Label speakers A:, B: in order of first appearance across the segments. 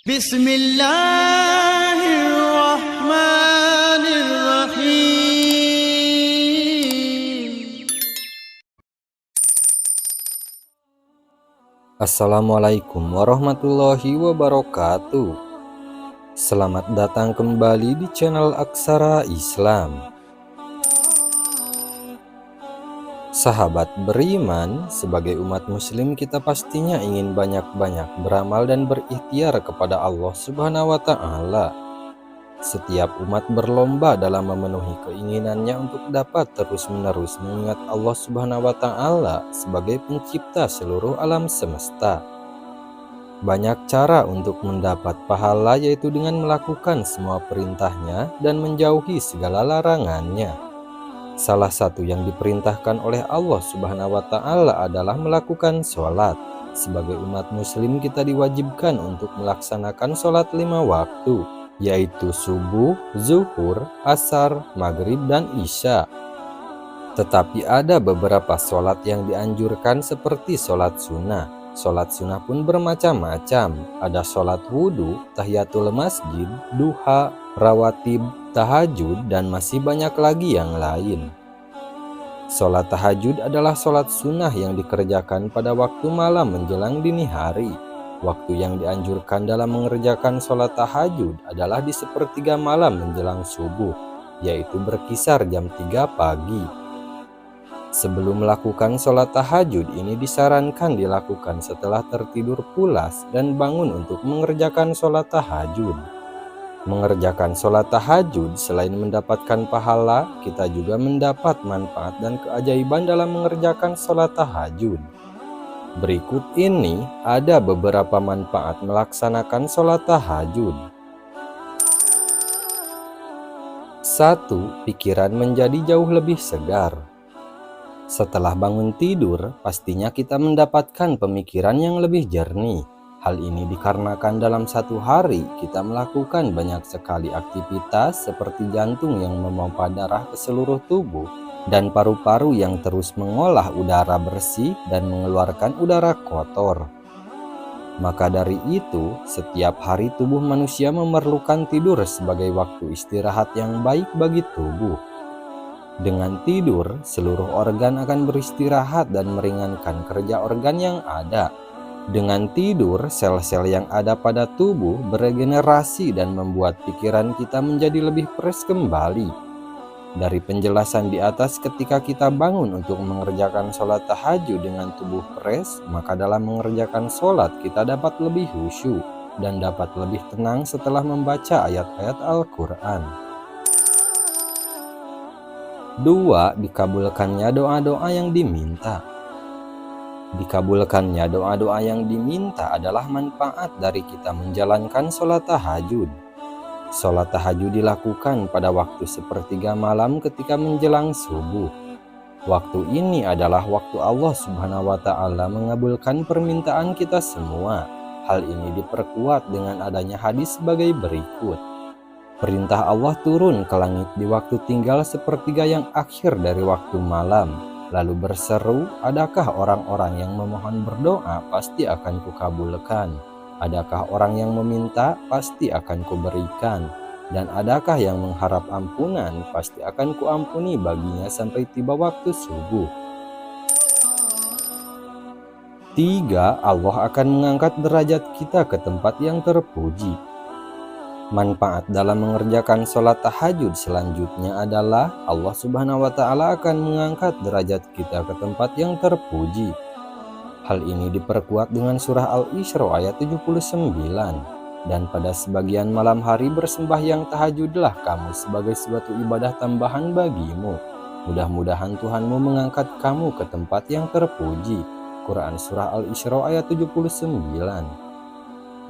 A: Bismillahirrahmanirrahim.
B: Assalamualaikum warahmatullahi wabarakatuh. Selamat datang kembali di channel Aksara Islam. Sahabat beriman, sebagai umat muslim kita pastinya ingin banyak-banyak beramal dan berikhtiar kepada Allah Subhanahu wa Ta'ala. Setiap umat berlomba dalam memenuhi keinginannya untuk dapat terus-menerus mengingat Allah Subhanahu wa Ta'ala sebagai pencipta seluruh alam semesta. Banyak cara untuk mendapat pahala, yaitu dengan melakukan semua perintahnya dan menjauhi segala larangannya. Salah satu yang diperintahkan oleh Allah Subhanahu wa Ta'ala adalah melakukan sholat. Sebagai umat muslim kita diwajibkan untuk melaksanakan sholat 5 waktu, yaitu subuh, zuhur, asar, maghrib, dan isya. Tetapi ada beberapa sholat yang dianjurkan seperti sholat sunnah. Sholat sunnah pun bermacam-macam. Ada sholat wudhu, tahiyatul masjid, duha, rawatib, tahajud, dan masih banyak lagi yang lain. Sholat tahajud adalah sholat sunnah yang dikerjakan pada waktu malam menjelang dini hari. Waktu yang dianjurkan dalam mengerjakan sholat tahajud adalah di sepertiga malam menjelang subuh, yaitu berkisar jam 3 pagi. Sebelum melakukan sholat tahajud ini disarankan dilakukan setelah tertidur pulas dan bangun untuk mengerjakan sholat tahajud. Mengerjakan sholat tahajud selain mendapatkan pahala, kita juga mendapat manfaat dan keajaiban dalam mengerjakan sholat tahajud. Berikut ini ada beberapa manfaat melaksanakan sholat tahajud. 1. Pikiran menjadi jauh lebih segar. Setelah bangun tidur, pastinya kita mendapatkan pemikiran yang lebih jernih. Hal ini dikarenakan dalam satu hari kita melakukan banyak sekali aktivitas seperti jantung yang memompa darah ke seluruh tubuh dan paru-paru yang terus mengolah udara bersih dan mengeluarkan udara kotor. Maka dari itu, setiap hari tubuh manusia memerlukan tidur sebagai waktu istirahat yang baik bagi tubuh. Dengan tidur, seluruh organ akan beristirahat dan meringankan kerja organ yang ada. Dengan tidur, sel-sel yang ada pada tubuh beregenerasi dan membuat pikiran kita menjadi lebih fresh kembali. Dari penjelasan di atas, ketika kita bangun untuk mengerjakan sholat tahajud dengan tubuh fresh, maka dalam mengerjakan sholat kita dapat lebih khusyuk dan dapat lebih tenang setelah membaca ayat-ayat Al-Quran. 2. Dikabulkannya doa-doa yang diminta. Dikabulkannya doa-doa yang diminta adalah manfaat dari kita menjalankan sholat tahajud. Sholat tahajud dilakukan pada waktu sepertiga malam ketika menjelang subuh. Waktu ini adalah waktu Allah Subhanahu wa Ta'ala mengabulkan permintaan kita semua. Hal ini diperkuat dengan adanya hadis sebagai berikut. Perintah Allah turun ke langit di waktu tinggal sepertiga yang akhir dari waktu malam, lalu berseru, adakah orang-orang yang memohon berdoa pasti akan kukabulkan, adakah orang yang meminta pasti akan kuberikan, dan adakah yang mengharap ampunan pasti akan kuampuni baginya sampai tiba waktu subuh. 3. Allah akan mengangkat derajat kita ke tempat yang terpuji. Manfaat dalam mengerjakan sholat tahajud selanjutnya adalah Allah Subhanahu wa Ta'ala akan mengangkat derajat kita ke tempat yang terpuji. Hal ini diperkuat dengan surah Al-Isra ayat 79. Dan pada sebagian malam hari bersembahyang tahajudlah kamu sebagai suatu ibadah tambahan bagimu. Mudah-mudahan Tuhanmu mengangkat kamu ke tempat yang terpuji. Quran surah Al-Isra ayat 79.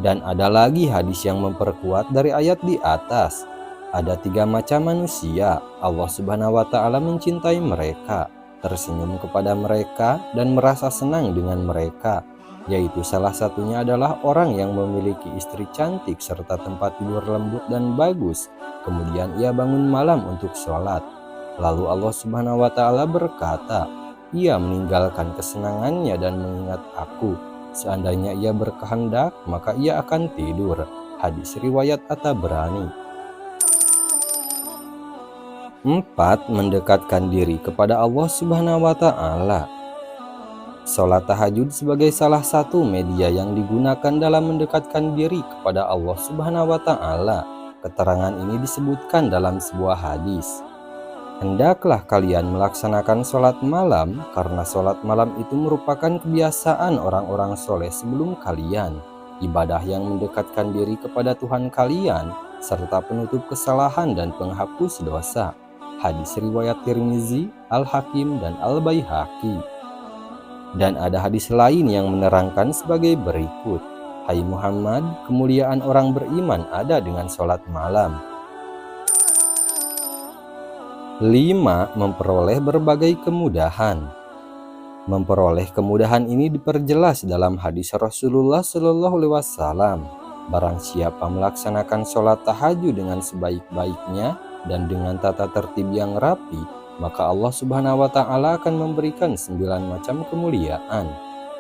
B: Dan ada lagi hadis yang memperkuat dari ayat di atas. Ada 3 macam manusia. Allah Subhanahu wa Ta'ala mencintai mereka, tersenyum kepada mereka, dan merasa senang dengan mereka. Yaitu salah satunya adalah orang yang memiliki istri cantik serta tempat tidur lembut dan bagus. Kemudian ia bangun malam untuk sholat. Lalu Allah Subhanahu wa Ta'ala berkata, ia meninggalkan kesenangannya dan mengingat aku. Seandainya ia berkehendak, maka ia akan tidur. Hadis riwayat At-Tabrani. 4. Mendekatkan diri kepada Allah Subhanahu wa Ta'ala. Salat tahajud sebagai salah satu media yang digunakan dalam mendekatkan diri kepada Allah Subhanahu wa Ta'ala. Keterangan ini disebutkan dalam sebuah hadis. Hendaklah kalian melaksanakan sholat malam, karena sholat malam itu merupakan kebiasaan orang-orang soleh sebelum kalian, ibadah yang mendekatkan diri kepada Tuhan kalian, serta penutup kesalahan dan penghapus dosa. Hadis riwayat Tirmizi, Al-Hakim, dan Al-Baihaqi. Dan ada hadis lain yang menerangkan sebagai berikut. Hai Muhammad, kemuliaan orang beriman ada dengan sholat malam. 5. Memperoleh berbagai kemudahan. Memperoleh kemudahan ini diperjelas dalam hadis Rasulullah SAW. Barang siapa melaksanakan sholat tahajud dengan sebaik-baiknya dan dengan tata tertib yang rapi, maka Allah Subhanahu wa Ta'ala akan memberikan 9 macam kemuliaan,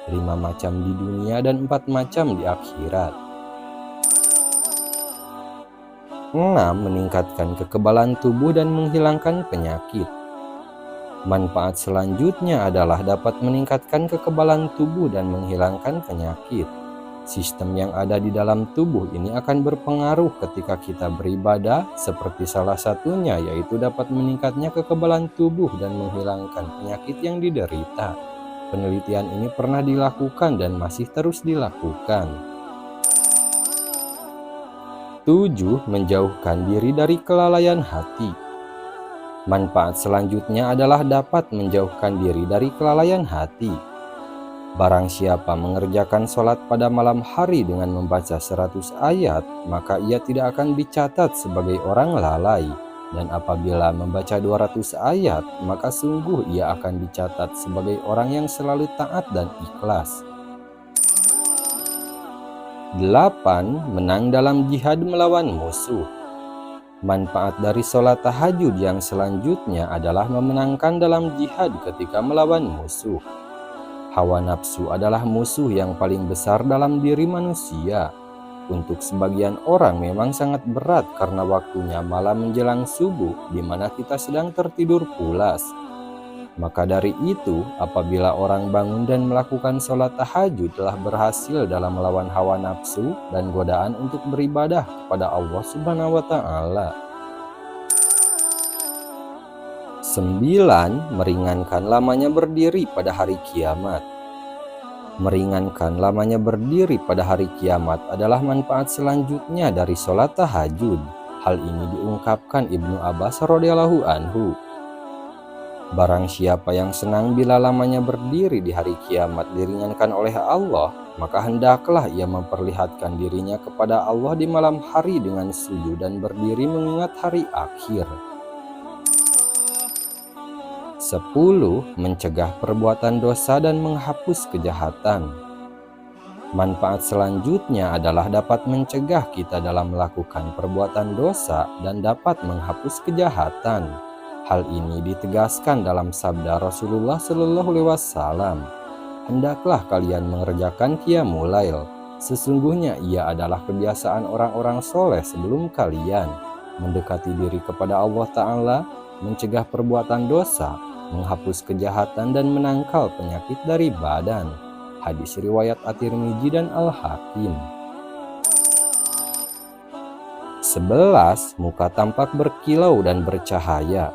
B: 5 macam di dunia dan 4 macam di akhirat. 6. Meningkatkan kekebalan tubuh dan menghilangkan penyakit. Manfaat selanjutnya adalah dapat meningkatkan kekebalan tubuh dan menghilangkan penyakit. Sistem yang ada di dalam tubuh ini akan berpengaruh ketika kita beribadah, seperti salah satunya yaitu dapat meningkatnya kekebalan tubuh dan menghilangkan penyakit yang diderita. Penelitian ini pernah dilakukan dan masih terus dilakukan. 7. Menjauhkan diri dari kelalaian hati. Manfaat selanjutnya adalah dapat menjauhkan diri dari kelalaian hati. Barang siapa mengerjakan sholat pada malam hari dengan membaca 100 ayat, maka ia tidak akan dicatat sebagai orang lalai. Dan apabila membaca 200 ayat, maka sungguh ia akan dicatat sebagai orang yang selalu taat dan ikhlas. 8. Menang dalam jihad melawan musuh. Manfaat dari sholat tahajud yang selanjutnya adalah memenangkan dalam jihad ketika melawan musuh. Hawa nafsu adalah musuh yang paling besar dalam diri manusia. Untuk sebagian orang memang sangat berat karena waktunya malam menjelang subuh, di mana kita sedang tertidur pulas. Maka dari itu, apabila orang bangun dan melakukan sholat tahajud, telah berhasil dalam melawan hawa nafsu dan godaan untuk beribadah kepada Allah Subhanahu wa Ta'ala. 9. Meringankan lamanya berdiri pada hari kiamat. Meringankan lamanya berdiri pada hari kiamat adalah manfaat selanjutnya dari sholat tahajud. Hal ini diungkapkan Ibnu Abbas radhiyallahu anhu. Barang siapa yang senang bila lamanya berdiri di hari kiamat diringankan oleh Allah, maka hendaklah ia memperlihatkan dirinya kepada Allah di malam hari dengan sujud dan berdiri mengingat hari akhir. 10. Mencegah perbuatan dosa dan menghapus kejahatan. Manfaat selanjutnya adalah dapat mencegah kita dalam melakukan perbuatan dosa dan dapat menghapus kejahatan. Hal ini ditegaskan dalam sabda Rasulullah SAW. Hendaklah kalian mengerjakan qiyamul lail. Sesungguhnya ia adalah kebiasaan orang-orang soleh sebelum kalian. Mendekati diri kepada Allah Ta'ala, mencegah perbuatan dosa, menghapus kejahatan dan menangkal penyakit dari badan. Hadis riwayat At-Tirmizi dan Al-Hakim. 11. Muka tampak berkilau dan bercahaya.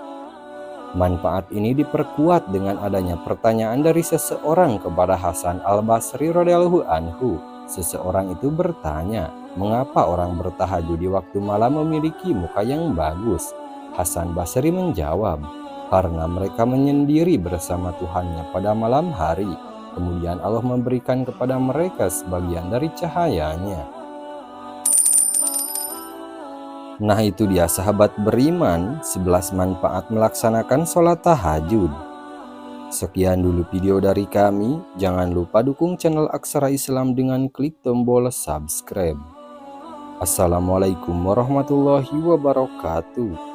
B: Manfaat ini diperkuat dengan adanya pertanyaan dari seseorang kepada Hasan Al-Basri radhiyallahu anhu. Seseorang itu bertanya, mengapa orang bertahajud di waktu malam memiliki muka yang bagus? Hasan Basri menjawab, karena mereka menyendiri bersama Tuhannya pada malam hari. Kemudian Allah memberikan kepada mereka sebagian dari cahayanya. Nah itu dia sahabat beriman, 11 manfaat melaksanakan sholat tahajud. Sekian dulu video dari kami. Jangan lupa dukung channel Aksara Islam dengan klik tombol subscribe. Assalamualaikum warahmatullahi wabarakatuh.